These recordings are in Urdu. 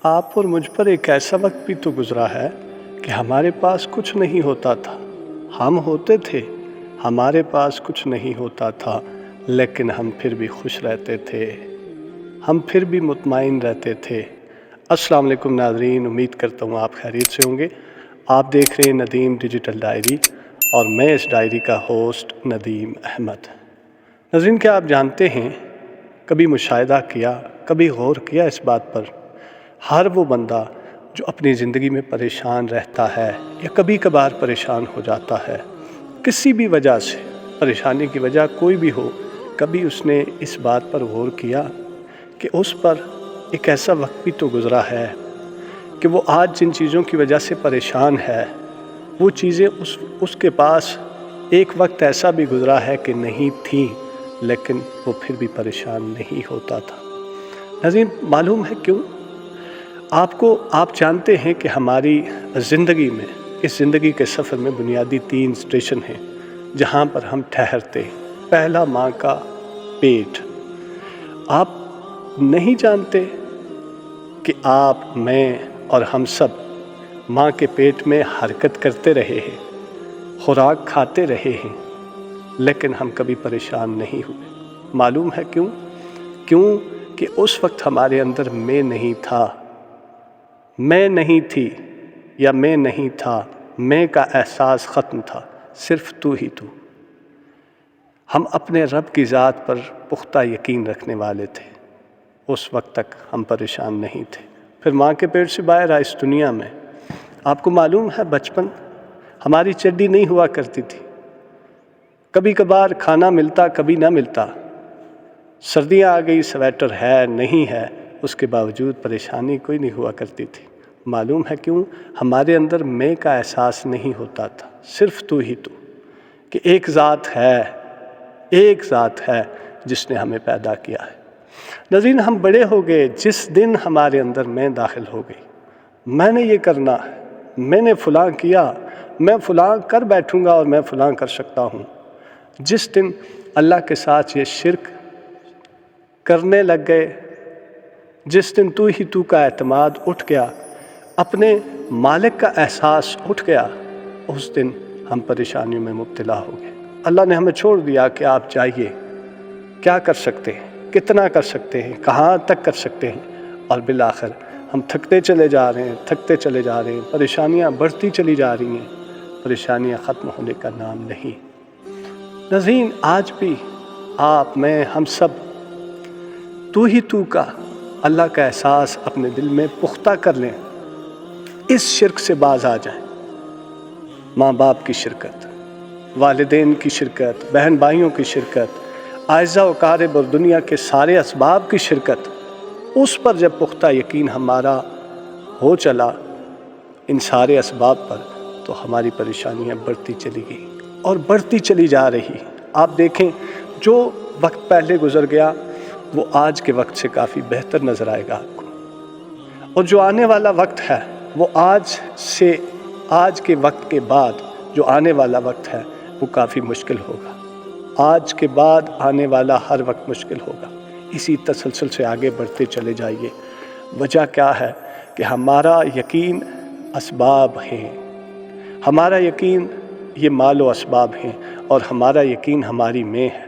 آپ اور مجھ پر ایک ایسا وقت بھی تو گزرا ہے کہ ہمارے پاس کچھ نہیں ہوتا تھا، ہم ہوتے تھے، ہمارے پاس کچھ نہیں ہوتا تھا، لیکن ہم پھر بھی خوش رہتے تھے، ہم پھر بھی مطمئن رہتے تھے۔ السلام علیکم ناظرین، امید کرتا ہوں آپ خیریت سے ہوں گے۔ آپ دیکھ رہے ہیں ندیم ڈیجیٹل ڈائری اور میں اس ڈائری کا ہوسٹ ندیم احمد۔ ناظرین، کیا آپ جانتے ہیں، کبھی مشاہدہ کیا، کبھی غور کیا اس بات پر، ہر وہ بندہ جو اپنی زندگی میں پریشان رہتا ہے یا کبھی کبھار پریشان ہو جاتا ہے کسی بھی وجہ سے، پریشانی کی وجہ کوئی بھی ہو، کبھی اس نے اس بات پر غور کیا کہ اس پر ایک ایسا وقت بھی تو گزرا ہے کہ وہ آج جن چیزوں کی وجہ سے پریشان ہے وہ چیزیں اس کے پاس ایک وقت ایسا بھی گزرا ہے کہ نہیں تھیں، لیکن وہ پھر بھی پریشان نہیں ہوتا تھا۔ ناظرین، معلوم ہے کیوں؟ آپ جانتے ہیں کہ ہماری زندگی میں، اس زندگی کے سفر میں بنیادی 3 اسٹیشن ہیں جہاں پر ہم ٹھہرتے ہیں۔ پہلا، ماں کا پیٹ۔ آپ نہیں جانتے کہ آپ، میں اور ہم سب ماں کے پیٹ میں حرکت کرتے رہے ہیں، خوراک کھاتے رہے ہیں، لیکن ہم کبھی پریشان نہیں ہوئے۔ معلوم ہے کیوں؟ کیوں کہ اس وقت ہمارے اندر میں نہیں تھا، میں نہیں تھی یا میں نہیں تھا، میں کا احساس ختم تھا، صرف تو ہی تو۔ ہم اپنے رب کی ذات پر پختہ یقین رکھنے والے تھے، اس وقت تک ہم پریشان نہیں تھے۔ پھر ماں کے پیٹ سے باہر آئے اس دنیا میں۔ آپ کو معلوم ہے، بچپن ہماری چڈی نہیں ہوا کرتی تھی، کبھی کبھار کھانا ملتا، کبھی نہ ملتا، سردیاں آ گئی، سویٹر ہے نہیں ہے، اس کے باوجود پریشانی کوئی نہیں ہوا کرتی تھی۔ معلوم ہے کیوں؟ ہمارے اندر میں کا احساس نہیں ہوتا تھا، صرف تو ہی تو، کہ ایک ذات ہے جس نے ہمیں پیدا کیا ہے۔ ناظرین، ہم بڑے ہو گئے جس دن ہمارے اندر میں داخل ہو گئی، میں نے یہ کرنا ہے، میں نے فلاں کیا، میں فلاں کر بیٹھوں گا اور میں فلاں کر سکتا ہوں۔ جس دن اللہ کے ساتھ یہ شرک کرنے لگ گئے، جس دن تو ہی تو کا اعتماد اٹھ گیا، اپنے مالک کا احساس اٹھ گیا، اس دن ہم پریشانیوں میں مبتلا ہو گئے۔ اللہ نے ہمیں چھوڑ دیا کہ آپ جائیے، کیا کر سکتے ہیں، کتنا کر سکتے ہیں، کہاں تک کر سکتے ہیں، اور بالآخر ہم تھکتے چلے جا رہے ہیں، پریشانیاں بڑھتی چلی جا رہی ہیں، پریشانیاں ختم ہونے کا نام نہیں۔ ناظرین، آج بھی آپ، میں، ہم سب تو ہی تو کا، اللہ کا احساس اپنے دل میں پختہ کر لیں، اس شرک سے باز آ جائیں۔ ماں باپ کی شرکت، والدین کی شرکت، بہن بھائیوں کی شرکت، اعزاء و اقارب اور دنیا کے سارے اسباب کی شرکت، اس پر جب پختہ یقین ہمارا ہو چلا، ان سارے اسباب پر، تو ہماری پریشانیاں بڑھتی چلی گئی اور بڑھتی چلی جا رہی۔ آپ دیکھیں، جو وقت پہلے گزر گیا وہ آج کے وقت سے کافی بہتر نظر آئے گا آپ کو، اور جو آنے والا وقت ہے وہ آج کے وقت کے بعد جو آنے والا وقت ہے وہ کافی مشکل ہوگا۔ آج کے بعد آنے والا ہر وقت مشکل ہوگا۔ اسی تسلسل سے آگے بڑھتے چلے جائیے۔ وجہ کیا ہے؟ کہ ہمارا یقین اسباب ہیں، ہمارا یقین یہ مال و اسباب ہیں، اور ہمارا یقین ہماری میں ہے۔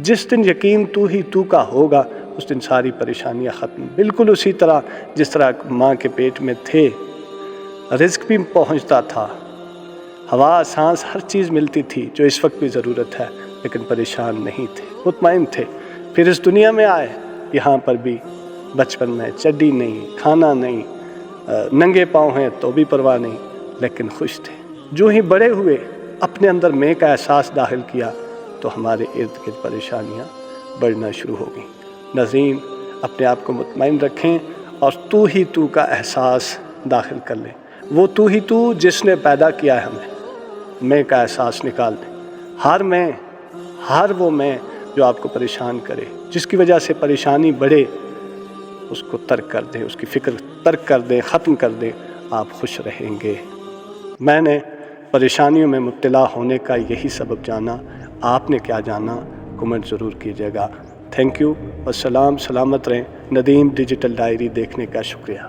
جس دن یقین تو ہی تو کا ہوگا، اس دن ساری پریشانیاں ختم۔ بالکل اسی طرح جس طرح ماں کے پیٹ میں تھے، رزق بھی پہنچتا تھا، ہوا، سانس، ہر چیز ملتی تھی جو اس وقت بھی ضرورت ہے، لیکن پریشان نہیں تھے، مطمئن تھے۔ پھر اس دنیا میں آئے، یہاں پر بھی بچپن میں چڈی نہیں، کھانا نہیں، ننگے پاؤں ہیں تو بھی پرواہ نہیں، لیکن خوش تھے۔ جو ہی بڑے ہوئے، اپنے اندر میں کا احساس داخل کیا، تو ہمارے ارد گرد پریشانیاں بڑھنا شروع ہو گئیں۔ ناظرین، اپنے آپ کو مطمئن رکھیں اور تو ہی تو کا احساس داخل کر لیں۔ وہ تو ہی تو جس نے پیدا کیا ہے ہمیں، میں کا احساس نکال دیں۔ ہر وہ میں جو آپ کو پریشان کرے، جس کی وجہ سے پریشانی بڑھے، اس کو ترک کر دیں، اس کی فکر ترک کر دیں، ختم کر دیں، آپ خوش رہیں گے۔ میں نے پریشانیوں میں مبتلا ہونے کا یہی سبب جانا، آپ نے کیا جانا؟ کمنٹ ضرور کیجیے گا۔ تھینک یو، والسلام، سلامت رہیں۔ ندیم ڈیجیٹل ڈائری دیکھنے کا شکریہ۔